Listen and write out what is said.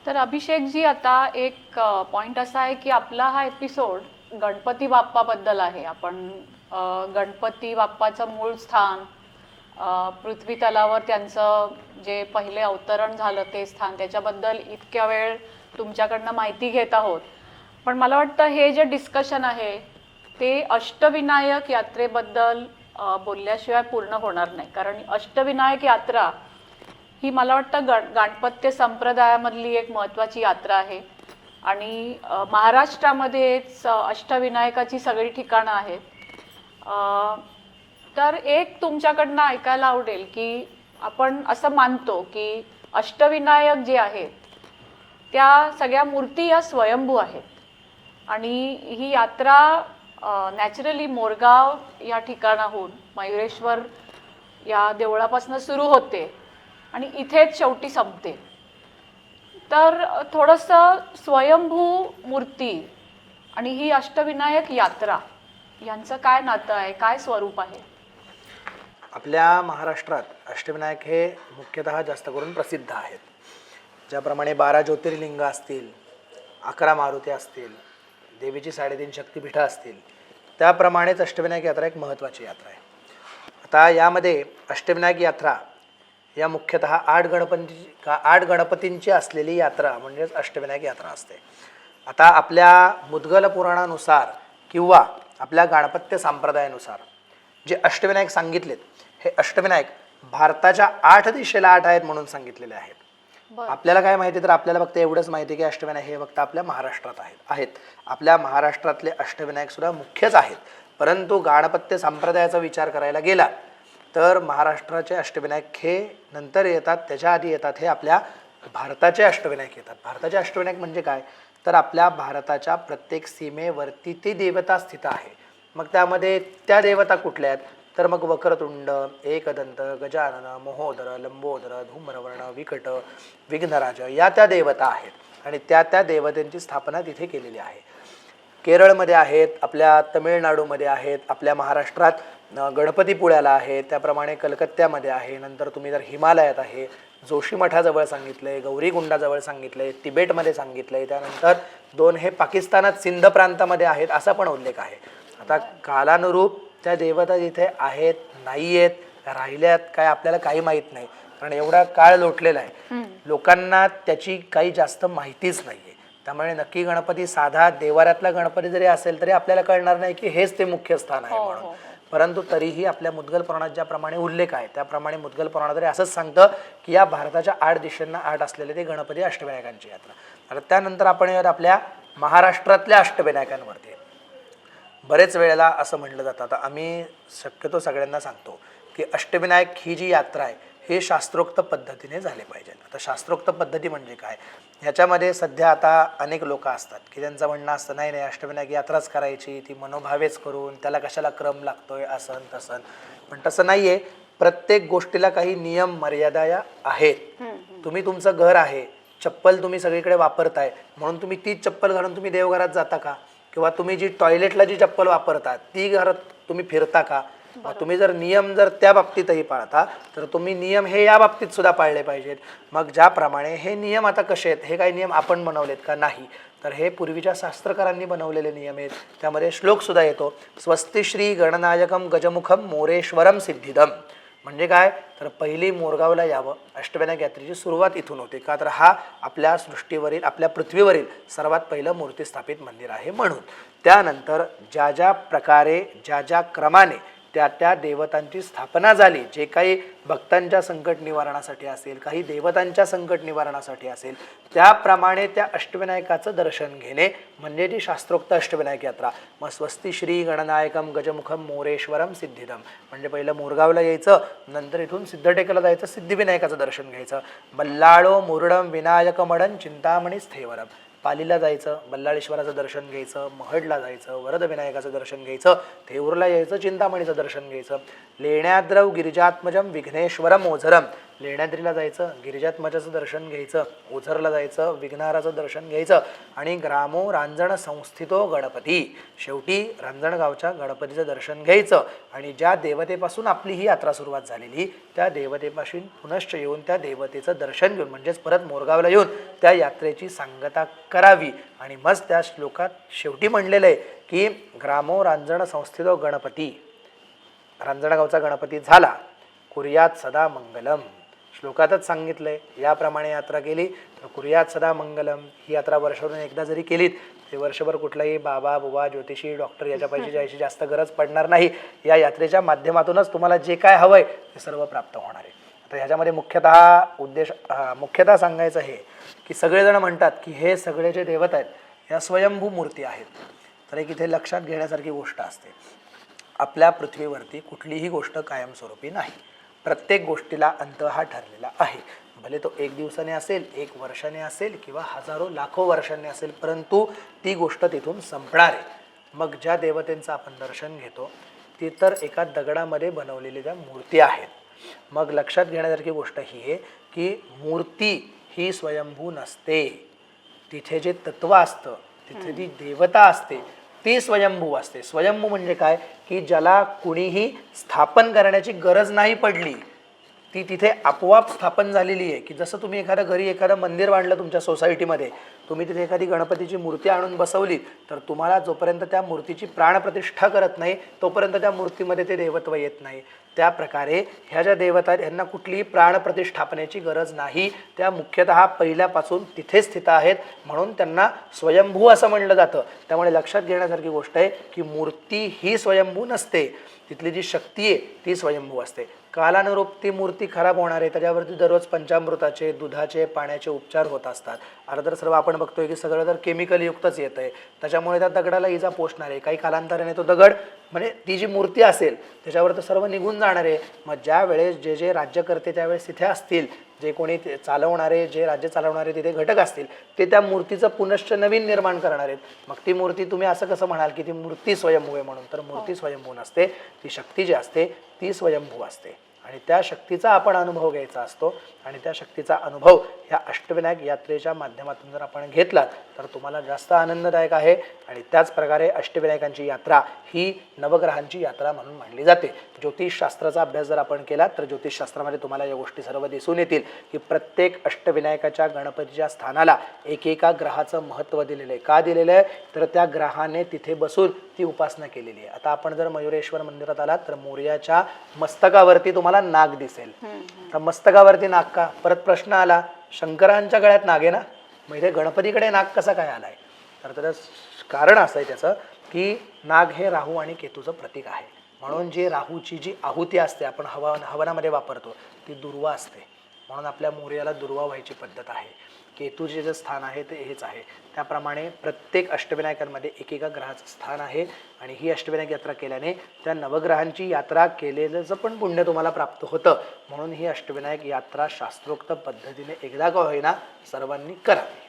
तर अभिषेकजी, आता एक पॉइंट असा आहे की आपला हा एपिसोड गणपती बाप्पाबद्दल आहे. आपण गणपती बाप्पाचं मूळ स्थान, पृथ्वी तलावर त्यांचं जे पहिले अवतरण झालं ते स्थान, त्याच्याबद्दल इतक्या वेळ तुमच्याकडनं माहिती घेत आहोत. पण मला वाटतं हे जे डिस्कशन आहे ते अष्टविनायक यात्रेबद्दल बोलल्याशिवाय पूर्ण होणार नाही. कारण अष्टविनायक यात्रा ही मला वाटतं गाणपत्य संप्रदायामधली एक महत्त्वाची यात्रा आहे. आणि महाराष्ट्रामध्येच अष्टविनायकाची सगळी ठिकाणं आहेत. तर एक तुमच्याकडनं ऐकायला आवडेल की आपण असं मानतो की अष्टविनायक जे आहेत त्या सगळ्या मूर्ती या स्वयंभू आहेत. आणि ही यात्रा नॅचरली मोरगाव या ठिकाणाहून मयुरेश्वर या देवळापासून सुरू होते आणि इथेच शेवटी संपते. तर थोडंसं स्वयंभू मूर्ती आणि ही अष्टविनायक यात्रा यांचं काय नातं आहे, काय स्वरूप आहे? आपल्या महाराष्ट्रात अष्टविनायक हे मुख्यतः जास्त करून प्रसिद्ध आहेत. ज्याप्रमाणे 12 ज्योतिर्लिंग असतील, 11 मारुती असतील, देवीची 3.5 शक्तिपीठं असतील, त्याप्रमाणेच अष्टविनायक यात्रा एक महत्त्वाची यात्रा आहे. आता यामध्ये अष्टविनायक यात्रा या मुख्यतः 8 गणपतींची असलेली यात्रा म्हणजेच अष्टविनायक यात्रा असते. आता आपल्या मुद्गल पुराणानुसार किंवा आपल्या गाणपत्य संप्रदायानुसार जे अष्टविनायक सांगितलेत, हे अष्टविनायक भारताच्या 8 दिशेला 8 आहेत म्हणून सांगितलेले आहेत. आपल्याला काय माहिती, तर आपल्याला फक्त एवढंच माहिती की अष्टविनायक हे फक्त आपल्या महाराष्ट्रात आहेत. आपल्या महाराष्ट्रातले अष्टविनायक सुद्धा मुख्यच आहेत. परंतु गाणपत्य संप्रदायाचा विचार करायला गेला तर महाराष्ट्राचे अष्टविनायक हे नंतर येतात, त्याच्या आधी येतात हे आपल्या भारताचे अष्टविनायक येतात. भारताचे अष्टविनायक म्हणजे काय, तर आपल्या भारताच्या प्रत्येक सीमेवरती ती देवता स्थित आहे. मग त्यामध्ये त्या देवता कुठल्या आहेत, तर मग वक्रतुंड, एकदंत, गजानन, महोदर, लंबोदर, धूम्रवर्ण, विकट, विघ्नराज या त्या देवता आहेत आणि त्या देवतांची स्थापना तिथे केलेली आहे. केरळमध्ये आहेत, आपल्या तमिळनाडूमध्ये आहेत, आपल्या महाराष्ट्रात गणपतीपुळ्याला आहे, त्याप्रमाणे कलकत्त्यामध्ये आहे. नंतर तुम्ही जर हिमालयात आहे, जोशीमठाजवळ सांगितलं आहे, गौरीकुंडाजवळ सांगितलं आहे, तिबेटमध्ये सांगितलं आहे, त्यानंतर 2 हे पाकिस्तानात सिंध प्रांतामध्ये आहेत असा पण उल्लेख आहे. आता कालानुरूप त्या देवता जिथे आहेत, नाही आहेत, राहिल्यात काय आपल्याला काही माहीत नाही. कारण एवढा काळ लोटलेला आहे, लोकांना त्याची काही जास्त माहितीच नाही आहे. त्यामुळे नक्की गणपती साधा देवाऱ्यातला गणपती जरी असेल तरी आपल्याला कळणार नाही की हेच ते मुख्य स्थान आहे म्हणून. परंतु तरीही आपल्या मुद्गल पुराणात ज्याप्रमाणे उल्लेख आहे त्याप्रमाणे मुद्गल पुराणात तरी असंच सांगतं की या भारताच्या 8 दिशांना 8 असलेले ते गणपती अष्टविनायकांची यात्रा. आता त्यानंतर आपण आपल्या महाराष्ट्रातल्या अष्टविनायकांवरती बरेच वेळेला असं म्हटलं जातं. आता आम्ही शक्यतो सगळ्यांना सांगतो की अष्टविनायक ही जी यात्रा आहे हे शास्त्रोक्त पद्धतीने झाले पाहिजे. आता शास्त्रोक्त पद्धती म्हणजे काय, ह्याच्यामध्ये सध्या आता अनेक लोक असतात की त्यांचं म्हणणं असतं नाही अष्टविनायक यात्राच करायची, ती मनोभावेच करून त्याला कशाला क्रम लागतोय असं तसं. पण तसं नाही आहे. प्रत्येक गोष्टीला काही नियम मर्यादा या आहेत. तुम्ही तुमचं घर आहे, चप्पल तुम्ही सगळीकडे वापरताय म्हणून तुम्ही तीच चप्पल घालून तुम्ही देवघरात जाता का, किंवा तुम्ही जी टॉयलेटला जी चप्पल वापरता ती घरात तुम्ही फिरता का. तुम्ही जर नियम जर त्या बाबतीतही पाळता तर तुम्ही नियम हे या बाबतीत सुद्धा पाळले पाहिजेत. मग ज्याप्रमाणे हे नियम आता कसे आहेत, हे काही नियम आपण बनवलेत का, नाही, तर हे पूर्वीच्या शास्त्रकारांनी बनवलेले नियम आहेत. त्यामध्ये श्लोक सुद्धा येतो, स्वस्ति श्री गणनायकम गजमुखम मोरेश्वरम सिद्धिदम. म्हणजे काय, तर पहिली मोरगावला यावं, अष्टविनायक यात्रेची सुरुवात इथून होते का, तर हा आपल्या सृष्टीवरील आपल्या पृथ्वीवरील सर्वात पहिलं मूर्ती स्थापित मंदिर आहे म्हणून. त्यानंतर ज्या ज्या प्रकारे ज्या ज्या क्रमाने त्या देवतांची स्थापना झाली, जे काही भक्तांच्या संकट निवारणासाठी असेल, काही देवतांच्या संकट निवारणासाठी असेल, त्याप्रमाणे त्या अष्टविनायकाचं दर्शन घेणे म्हणजे ती शास्त्रोक्त अष्टविनायक यात्रा. मग स्वस्ति श्री गणनायकम गजमुखम मोरेश्वरम सिद्धिदम म्हणजे पहिलं मोरगावला यायचं, नंतर इथून सिद्धटेकला जायचं, सिद्धिविनायकाचं दर्शन घ्यायचं. बल्लाळो मुरडम विनायकमडन चिंतामणी स्थेवरम, पालीला जायचं, बल्लाळेश्वराचं दर्शन घ्यायचं, महडला जायचं, वरद विनायकाचं दर्शन घ्यायचं, थेऊरला यायचं, चिंतामणीचं दर्शन घ्यायचं. लेण्याद्रव गिरिजात्मजम विघ्नेश्वरम ओझरम लेण्याद्रीला जायचं, गिरिजात्मजाचं दर्शन घ्यायचं, ओझरला जायचं, विघ्नहाराचं दर्शन घ्यायचं आणि ग्रामो रांजण संस्थितो गणपती, शेवटी रांजणगावच्या गणपतीचं दर्शन घ्यायचं आणि ज्या देवतेपासून आपली ही यात्रा सुरुवात झालेली त्या देवतेपासून पुनश्च येऊन त्या देवतेचं दर्शन घेऊन म्हणजेच परत मोरगावला येऊन त्या यात्रेची सांगता करावी. आणि मग त्या श्लोकात शेवटी म्हणलेलं आहे की ग्रामो रांजण संस्थितो गणपती, रांजणगावचा गणपती झाला, कुर्यात सदा मंगलम, श्लोकातच सांगितलंय. याप्रमाणे यात्रा केली तर कुर्यात सदा मंगलम. ही यात्रा वर्षभरून एकदा जरी केलीत ते वर्षभर कुठलाही बाबा बुवा ज्योतिषी डॉक्टर याच्या पैसे जायची जास्त गरज पडणार नाही. या यात्रेच्या माध्यमातूनच तुम्हाला जे काय हवंय ते सर्व प्राप्त होणार आहे. आता ह्याच्यामध्ये मुख्यतः सांगायचं हे की सगळेजण म्हणतात की हे सगळे जे देवत आहेत या स्वयंभू मूर्ती आहेत. तर एक इथे लक्षात घेण्यासारखी गोष्ट असते, आपल्या पृथ्वीवरती कुठलीही गोष्ट कायमस्वरूपी नाही. प्रत्येक गोष्टीला अंत हा ठरलेला आहे. भले तो 1 दिवसाने असेल, 1 वर्षाने असेल किंवा हजारो लाखो वर्षांनी असेल, परंतु ती गोष्ट तिथून संपणार आहे. मग ज्या देवतेंचं आपण दर्शन घेतो ती तर एका दगडामध्ये बनवलेल्या त्या मूर्ती आहेत. मग लक्षात घेण्यासारखी गोष्ट ही आहे की मूर्ती ही स्वयंभू नसते. तिथे जे तत्व असतं, तिथे जी देवता असते ती स्वयंभू असते. स्वयंभू म्हणजे काय की ज्याला कुणीही स्थापन करण्याची गरज नाही पडली, ती तिथे आपोआप स्थापन झालेली आहे. की जसं तुम्ही एखाद्या घरी एखादं मंदिर बांधलं तुमच्या सोसायटीमध्ये, तुम्ही तिथे एखादी गणपतीची मूर्ती आणून बसवली तर तुम्हाला जोपर्यंत त्या मूर्तीची प्राणप्रतिष्ठा करत नाही तोपर्यंत त्या मूर्तीमध्ये ते देवत्व येत नाही. त्या प्रकारे ह्या ज्या देवता आहेत यांना कुठलीही प्राणप्रतिष्ठापनेची गरज नाही. त्या मुख्यतः पहिल्यापासून तिथे स्थित आहेत म्हणून त्यांना स्वयंभू असं म्हणलं जातं. त्यामुळे लक्षात घेण्यासारखी गोष्ट आहे की मूर्ती ही स्वयंभू नसते, तिथली जी शक्ती आहे ती स्वयंभू असते. कालानुरूप ती मूर्ती खराब होणार आहे, त्याच्यावरती दररोज पंचामृताचे, दुधाचे, पाण्याचे उपचार होत असतात. अर्धर सर्व आपण बघतोय की सगळं तर केमिकल युक्तच येत आहे, त्याच्यामुळे त्या दगडाला इजा पोचणार आहे. काही कालांतराने तो दगड म्हणजे ती जी मूर्ती असेल त्याच्यावर तर सर्व निघून जाणार आहे. मग ज्या वेळेस जे राज्यकर्ते त्यावेळेस तिथे असतील, जे कोणी चालवणारे, जे राज्य चालवणारे तिथे घटक असतील, ते त्या मूर्तीचं पुनश्च नवीन निर्माण करणार आहेत. मग ती मूर्ती तुम्ही असं कसं म्हणाल की ती मूर्ती स्वयंभू आहे म्हणून? तर मूर्ती स्वयंभू नसते. ती शक्ती जी असते ती स्वयंभू असते आणि त्या शक्तीचा आपण अनुभव घ्यायचा असतो. आणि त्या शक्तीचा अनुभव ह्या अष्टविनायक यात्रेच्या माध्यमातून जर आपण घेतलात तर तुम्हाला जास्त आनंददायक आहे. आणि त्याच प्रकारे अष्टविनायकांची यात्रा ही नवग्रहांची यात्रा म्हणून मानली जाते. ज्योतिषशास्त्राचा अभ्यास जर आपण केला तर ज्योतिषशास्त्रामध्ये तुम्हाला या गोष्टी सर्व दिसून येतील की प्रत्येक अष्टविनायकाच्या गणपतीच्या स्थानाला एकेका ग्रहाचं महत्त्व दिलेलं आहे. का दिलेलं आहे? तर त्या ग्रहाने तिथे बसून ती उपासना केलेली आहे. आता आपण जर मयुरेश्वर मंदिरात आलात तर मोरयाच्या मस्तकावरती तुम्हाला नाग दिसेल. तर मस्तकावरती नाग का? परत प्रश्न आला, शंकरांच्या गळ्यात नाग आहे ना, मग इथे गणपतीकडे नाग कसा काय आलाय? तर त्याचं कारण असं आहे त्याचं की नाग हे राहू आणि केतूचं प्रतीक आहे. म्हणून जी राहूची जी आहुती असते आपण हवनामध्ये वापरतो ती दुर्वा असते, म्हणून आपल्या मोरयाला दुर्वा व्हायची पद्धत आहे. केतूचे जे स्थान आहे ते हेच आहे. त्याप्रमाणे प्रत्येक अष्टविनायकांमध्ये एकेका ग्रहाचं स्थान आहे आणि ही अष्टविनायक यात्रा केल्याने त्या नवग्रहांची यात्रा केलेलं पण पुण्य तुम्हाला प्राप्त होतं. म्हणून ही अष्टविनायक यात्रा शास्त्रोक्त पद्धतीने एकदा का होईना सर्वांनी करावी.